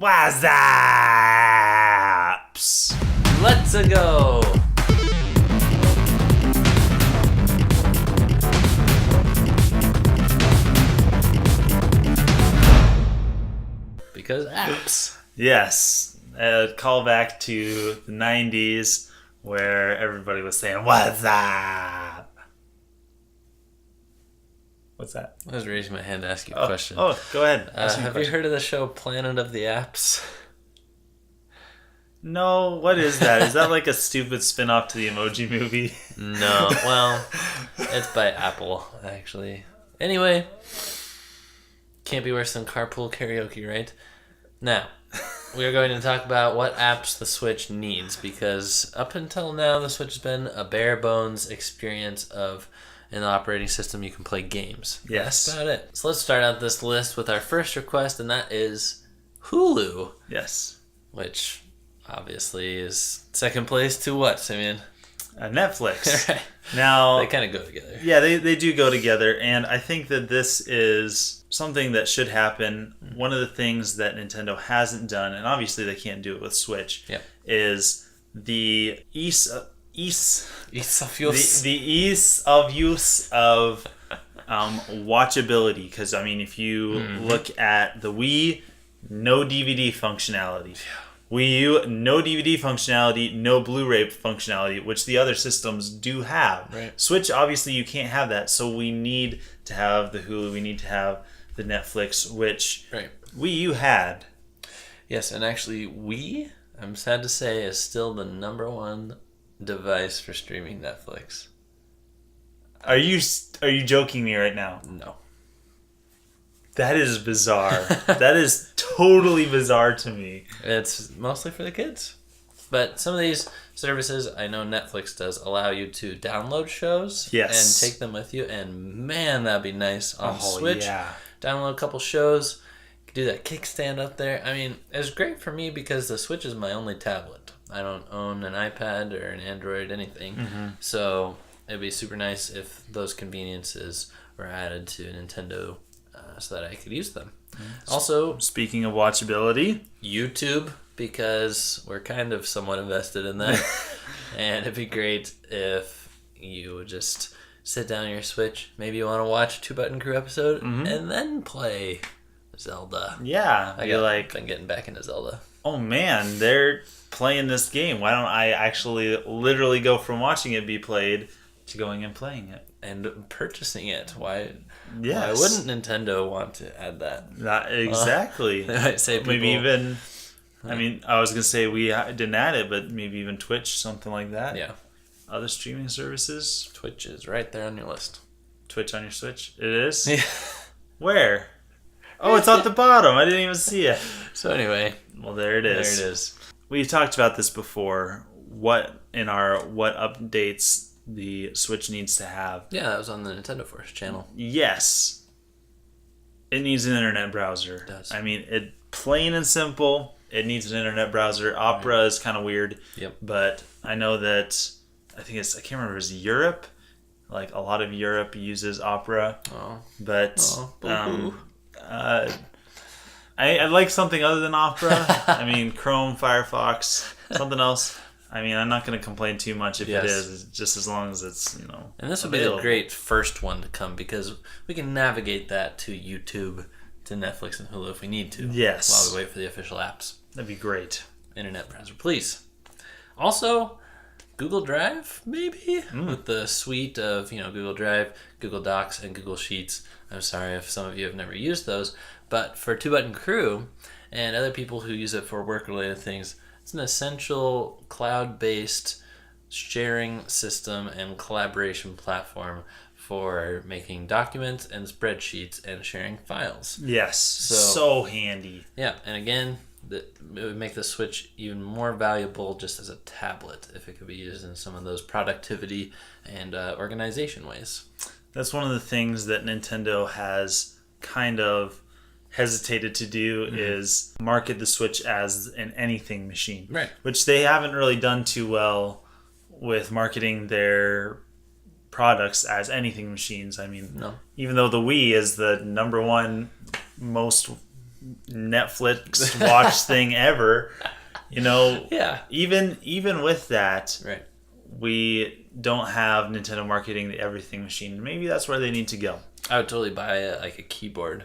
What's apps? Let's go. Because apps. Yes, a callback to the 90s where everybody was saying, "What's up?" What's that? I was raising my hand to ask you a question. Oh, go ahead. Have you heard of the show Planet of the Apps? No, what is that? Is that like a stupid spin-off to the Emoji Movie? No, well, it's by Apple, actually. Anyway, can't be worse than carpool karaoke, right? Now, we are going to talk about what apps the Switch needs, because up until now, the Switch has been a bare bones experience of an operating system you can play games. Yes. That's about it. So let's start out this list with our first request, and that is Hulu. Yes. Which obviously is second place to what, Simeon? Netflix. Right. Now, They kind of go together. yeah, they do go together, and I think that this is something that should happen. One of the things that Nintendo hasn't done, and obviously they can't do it with Switch, is the ease of use of watchability. Because I mean, if you look at the Wii, no DVD functionality. Wii U, no DVD functionality, no Blu-ray functionality, which the other systems do have. Right. Switch, obviously, you can't have that, so we need to have the Hulu, we need to have the Netflix, which Wii U had. Yes, and actually, I'm sad to say, is still the number one device for streaming Netflix. Are you joking me right now? No. That is bizarre. That is totally bizarre to me. It's mostly for the kids. But some of these services, I know Netflix does, allow you to download shows and take them with you. And man, that'd be nice on Switch. Yeah. Download a couple shows, do that kickstand up there. I mean, it's great for me because the Switch is my only tablet. I don't own an iPad or an Android, anything. So it'd be super nice if those conveniences were added to Nintendo so that I could use them. Also, speaking of watchability, YouTube, because we're kind of somewhat invested in that. And it'd be great if you would just sit down on your Switch. Maybe you want to watch a Two Button Crew episode and then play Zelda. Yeah. I've been getting back into Zelda. Oh man, they're playing this game. Why don't I actually literally go from watching it be played to going and playing it? And purchasing it. Why Yes. wouldn't Nintendo want to add that? Not exactly. I'd say people, maybe even, I mean, I was going to say we didn't add it, but maybe even Twitch, something like that. Yeah. Other streaming services. Twitch is right there on your list. Twitch on your Switch? It is? Yeah. Where? Oh, it's at the bottom. I didn't even see it. So anyway. Well, there it is. We talked about this before. What updates the Switch needs to have. Yeah, that was on the Nintendo Force channel. Yes. It needs an internet browser. It does. I mean, plain and simple, it needs an internet browser. Opera is kind of weird. Yep. But I know that, I can't remember, it was Europe. Like, a lot of Europe uses Opera. Oh. But, I like something other than Opera. I mean, Chrome, Firefox, something else. I mean, I'm not going to complain too much if it is, just as long as it's, And this would available. be the great first one to come because we can navigate that to YouTube, to Netflix and Hulu if we need to. Yes. While we wait for the official apps. That'd be great. Internet browser, please. Also, Google Drive, maybe? With the suite of, Google Drive, Google Docs, and Google Sheets. I'm sorry if some of you have never used those, but for Two Button Crew and other people who use it for work-related things, it's an essential cloud-based sharing system and collaboration platform for making documents and spreadsheets and sharing files. Yes, so handy. Yeah, and again, it would make the Switch even more valuable just as a tablet if it could be used in some of those productivity and organization ways. That's one of the things that Nintendo has kind of hesitated to do is market the Switch as an anything machine. Right. Which they haven't really done too well with marketing their products as anything machines. I mean, even though the Wii is the number one most Netflix watch thing ever. Yeah. Even with that, Right. we don't have Nintendo marketing the everything machine. Maybe that's where they need to go. I would totally buy a keyboard.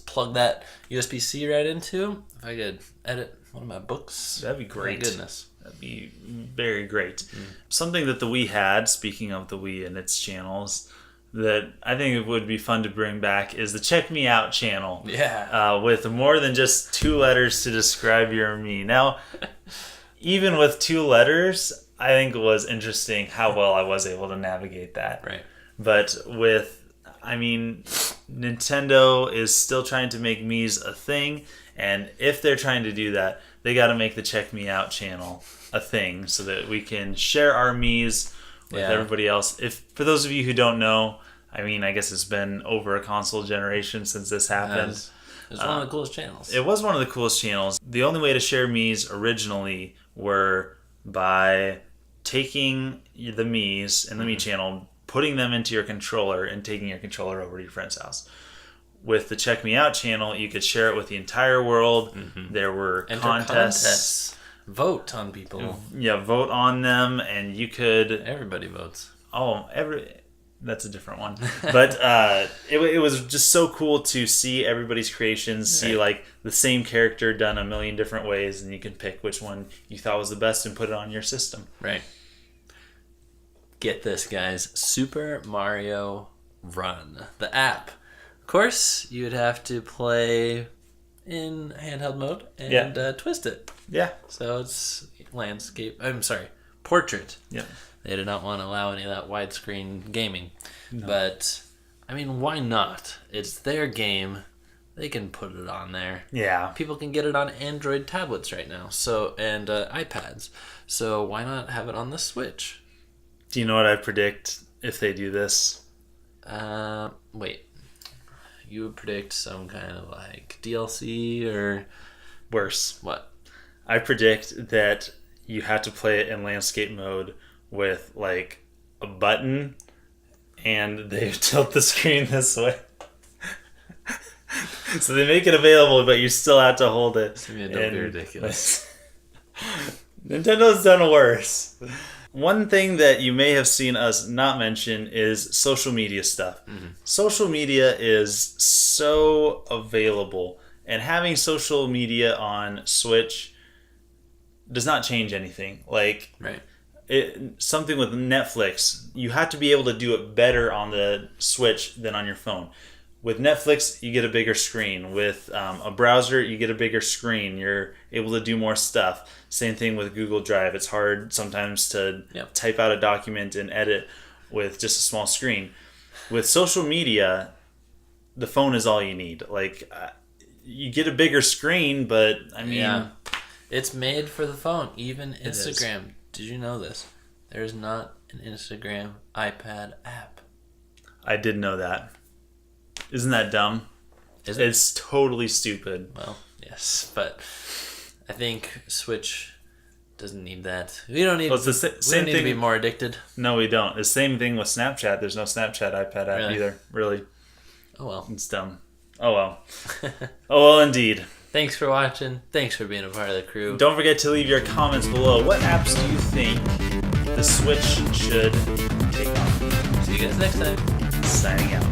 Plug that USB-C right into. If I could edit one of my books. That'd be great. My goodness. That'd be very great. Something that the Wii had, speaking of the Wii and its channels, that I think it would be fun to bring back is the Check Me Out channel. Yeah. With more than just 2 letters to describe your me. Now, even with 2 letters, I think it was interesting how well I was able to navigate that. Right. But Nintendo is still trying to make Mii's a thing, and if they're trying to do that, they got to make the Check Me Out channel a thing so that we can share our Mii's with everybody else. For those of you who don't know, I guess it's been over a console generation since this happened. It was one of the coolest channels. It was one of the coolest channels. The only way to share Mii's originally were by taking the Mii's in the Mii channel, putting them into your controller, and taking your controller over to your friend's house. With the Check Me Out channel, you could share it with the entire world. There were contests. Vote on people. Yeah, vote on them, and you could... Everybody votes. That's a different one. But it was just so cool to see everybody's creations, see like the same character done a million different ways, and you can pick which one you thought was the best and put it on your system. Right. Get this, guys. Super Mario Run, the app. Of course, you would have to play in handheld mode and twist it. Yeah. So it's portrait. Yeah. They did not want to allow any of that widescreen gaming. No. But, why not? It's their game. They can put it on there. Yeah. People can get it on Android tablets right now, and iPads. So why not have it on the Switch? Do you know what I predict if they do this? Wait. You would predict some kind of DLC or... Worse. What? I predict that you have to play it in landscape mode with a button, and they tilt the screen this way. So they make it available, but you still have to hold it. Don't be ridiculous. Nintendo's done worse. One thing that you may have seen us not mention is social media stuff. Social media is so available, and having social media on Switch does not change anything. Right. Something with Netflix, you have to be able to do it better on the Switch than on your phone. With Netflix, you get a bigger screen. With a browser, you get a bigger screen. You're able to do more stuff. Same thing with Google Drive. It's hard sometimes to type out a document and edit with just a small screen. With social media, the phone is all you need. You get a bigger screen, but it's made for the phone. Even Instagram. Did you know this? There's not an Instagram iPad app. I did know that. Isn't that dumb? It's totally stupid. Well, yes, but I think Switch doesn't need that. We don't need. Well, it's the same thing to be more addicted. No, we don't. The same thing with Snapchat. There's no Snapchat iPad app either. Really. Oh well. It's dumb. Oh well. Oh well, indeed. Thanks for watching. Thanks for being a part of the crew. Don't forget to leave your comments below. What apps do you think the Switch should take on? See you guys next time. Signing out.